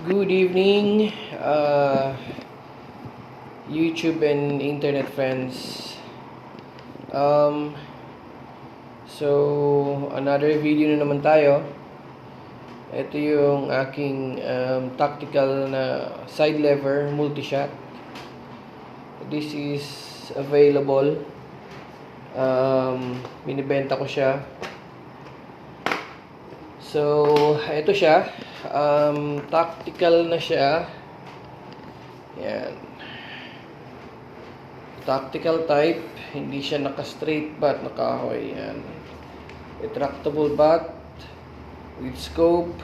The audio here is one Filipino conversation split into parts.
Good evening, YouTube and internet friends. So, another video na naman tayo. Ito yung aking tactical na side lever multi-shot. This is available. Binibenta ko siya. So, ito siya. Tactical na siya. Yan. Tactical type. Hindi siya naka-straight bat, naka-ahoy. Yan. Retractable bat with scope.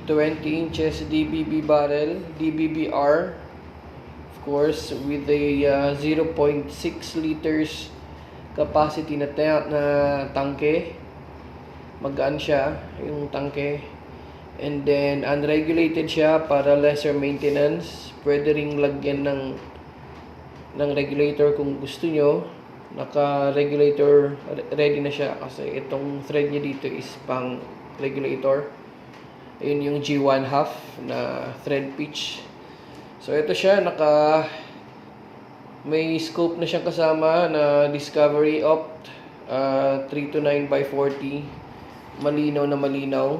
20 inches DBB barrel. DBBR. Of course, with a 0.6 liters capacity na tangke. Magaan siya yung tangke. And then unregulated siya para lesser maintenance. Pwede ring lagyan ng regulator kung gusto nyo. Naka-regulator ready na siya kasi itong thread niya dito is pang regulator. Ayun yung G1 half na thread pitch. So ito siya, may scope na siyang kasama na Discovery Opt 329x40. Malinaw na malinaw.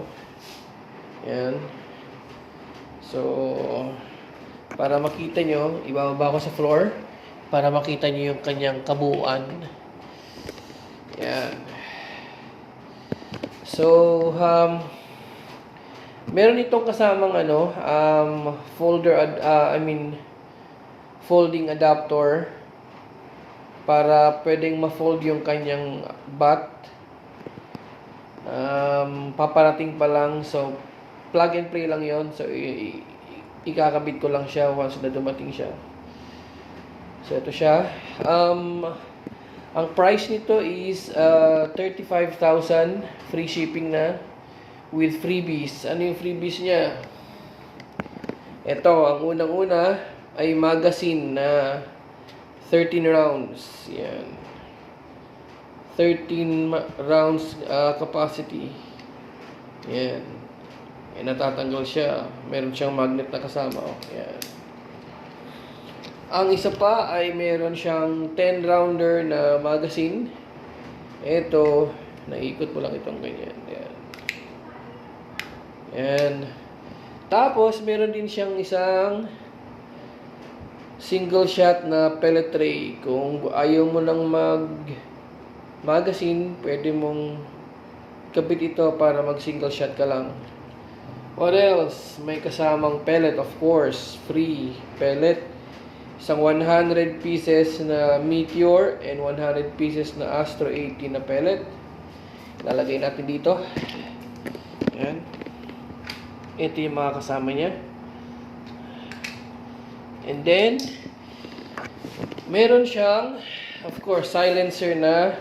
Yan. So, para makita nyo, ibababa ko sa floor para makita nyo yung kanyang kabuuan. Yan. So, meron itong kasamang folding adapter para pwedeng ma-fold yung kanyang bat. Paparating pa lang, so plug and play lang yon. So ikakabit ko lang siya once na dumating siya. So ito siya. Ang price nito is 35,000, free shipping na with freebies. Ano yung freebies niya? Ito, ang unang-una ay magazine na 13 rounds. Yan. 13 rounds capacity. Yan. Natatanggal siya. Meron siyang magnet na kasama. Yan. Ang isa pa ay meron siyang 10 rounder na magazine. Ito, naikot mo lang itong ganyan. Yan. Yan. Tapos, meron din siyang isang single shot na pellet tray. Kung ayaw mo lang magazine, pwede mong kabit ito para mag single shot ka lang. What else? May kasamang pellet, of course. Free pellet. Isang 100 pieces na Meteor and 100 pieces na Astro 80 na pellet. Lalagay natin dito. Yan. Ito yung mga kasama niya. And then, meron siyang, of course, silencer na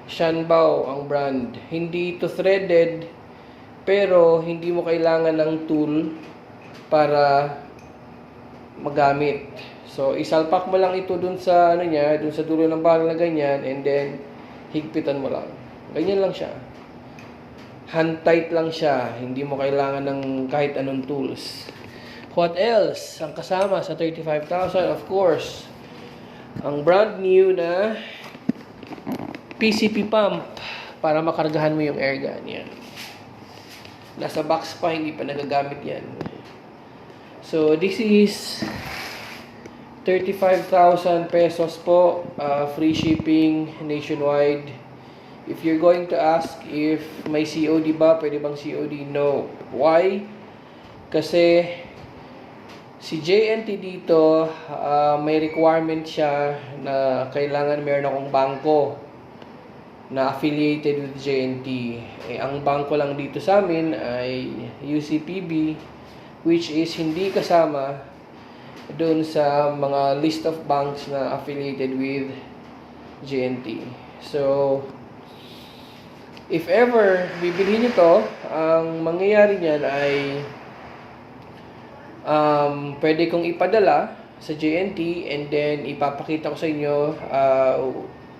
Shanbao ang brand. Hindi ito threaded, pero hindi mo kailangan ng tool para magamit. So, isalpak mo lang ito dun sa dun sa dulo ng barrel na ganyan, and then higpitan mo lang. Ganyan lang siya. Hand tight lang siya. Hindi mo kailangan ng kahit anong tools. What else? Ang kasama sa 35,000, of course, ang brand new na PCP pump para makargahan mo yung air gun. Yan. Nasa box pa, hindi pa nagagamit yan. So, this is 35,000 pesos po. Free shipping nationwide. If you're going to ask if may COD ba, pwede bang COD? No. Why? Kasi si JNT dito, may requirement siya na kailangan meron akong bangko na affiliated with JNT. Ang bangko lang dito sa amin ay UCPB, which is hindi kasama doon sa mga list of banks na affiliated with JNT. So, if ever bibilhin nyo ang mangyayari niyan ay pwede kong ipadala sa JNT and then ipapakita ko sa inyo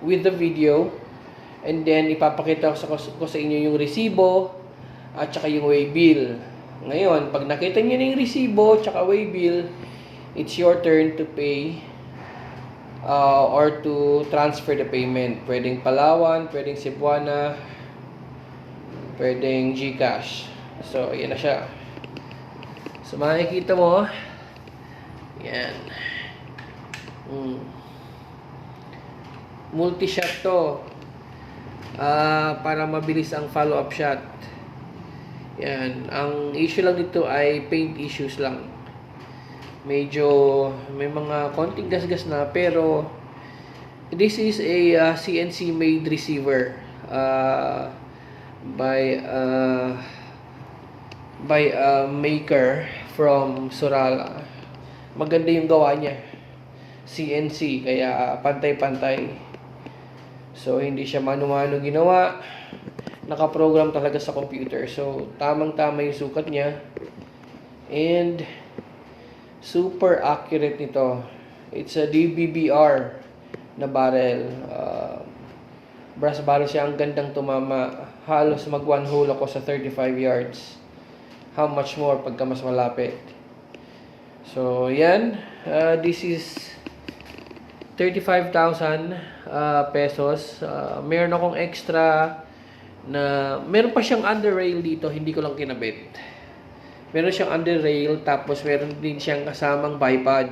with the video. And then, ipapakita ko sa inyo yung resibo at saka yung way bill. Ngayon, pag nakita nyo na yung resibo tsaka waybill, it's your turn to pay or to transfer the payment. Pwedeng Palawan, pwedeng Cebuana, pwedeng GCash. So, yan na siya. So, makikita mo, yan. Multi-shot to. Para mabilis ang follow-up shot. Yan. Ang issue lang dito ay paint issues lang. Medyo may mga konting gasgas na, pero this is a CNC made receiver by a maker from Sorala. Maganda yung gawa niya. CNC, kaya pantay-pantay. So, hindi siya mano-mano ginawa. Nakaprogram talaga sa computer. So, tamang-tama yung sukat niya. And super accurate nito. It's a DBBR na barrel. Brass barrel siya. Ang gandang tumama. Halos mag one hole ako sa 35 yards. How much more pagka mas malapit. So, yan. This is 35,000 pesos. Meron akong extra na meron pa siyang under rail dito, hindi ko lang kinabit. Meron siyang under rail, tapos meron din siyang kasamang bipod.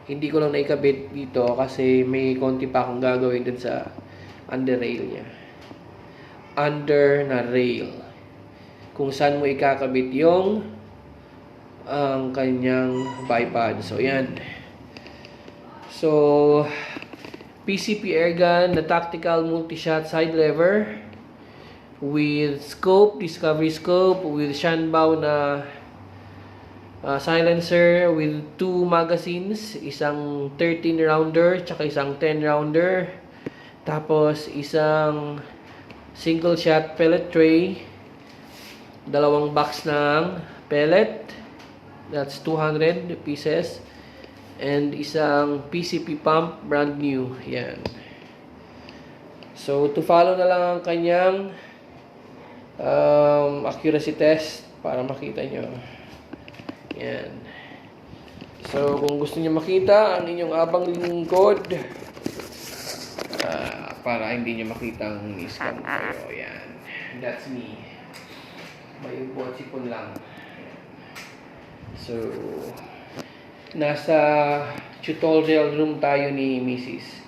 Hindi ko lang naikabit dito kasi may konti pa akong gagawin dun sa under rail niya. Under na rail. Kung saan mo ikakabit yung ang kanyang bipod. So, yan. So, PCP airgun na tactical multi-shot side lever with scope, discovery scope, with Shanbao na silencer with 2 magazines, isang 13 rounder tsaka isang 10 rounder, tapos isang single shot pellet tray, dalawang box ng pellet, that's 200 pieces, and isang PCP pump brand new. Yan. So, to follow na lang ang kanyang accuracy test para makita nyo. Yan. So, kung gusto nyo makita ang inyong abang lingkod, para hindi nyo makita ang ni-scam kayo. Yan. That's me. May ubot sipon lang. So, nasa tutorial room tayo ni Mrs.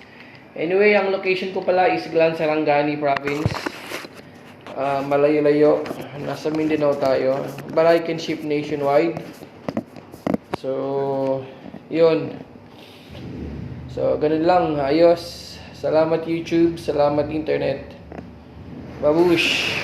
Anyway, ang location ko pala is Glan, Sarangani Province. Malayo-layo. Nasa Mindanao tayo. But I can ship nationwide. So, yun. So, ganun lang. Ayos. Salamat YouTube. Salamat internet. Babush!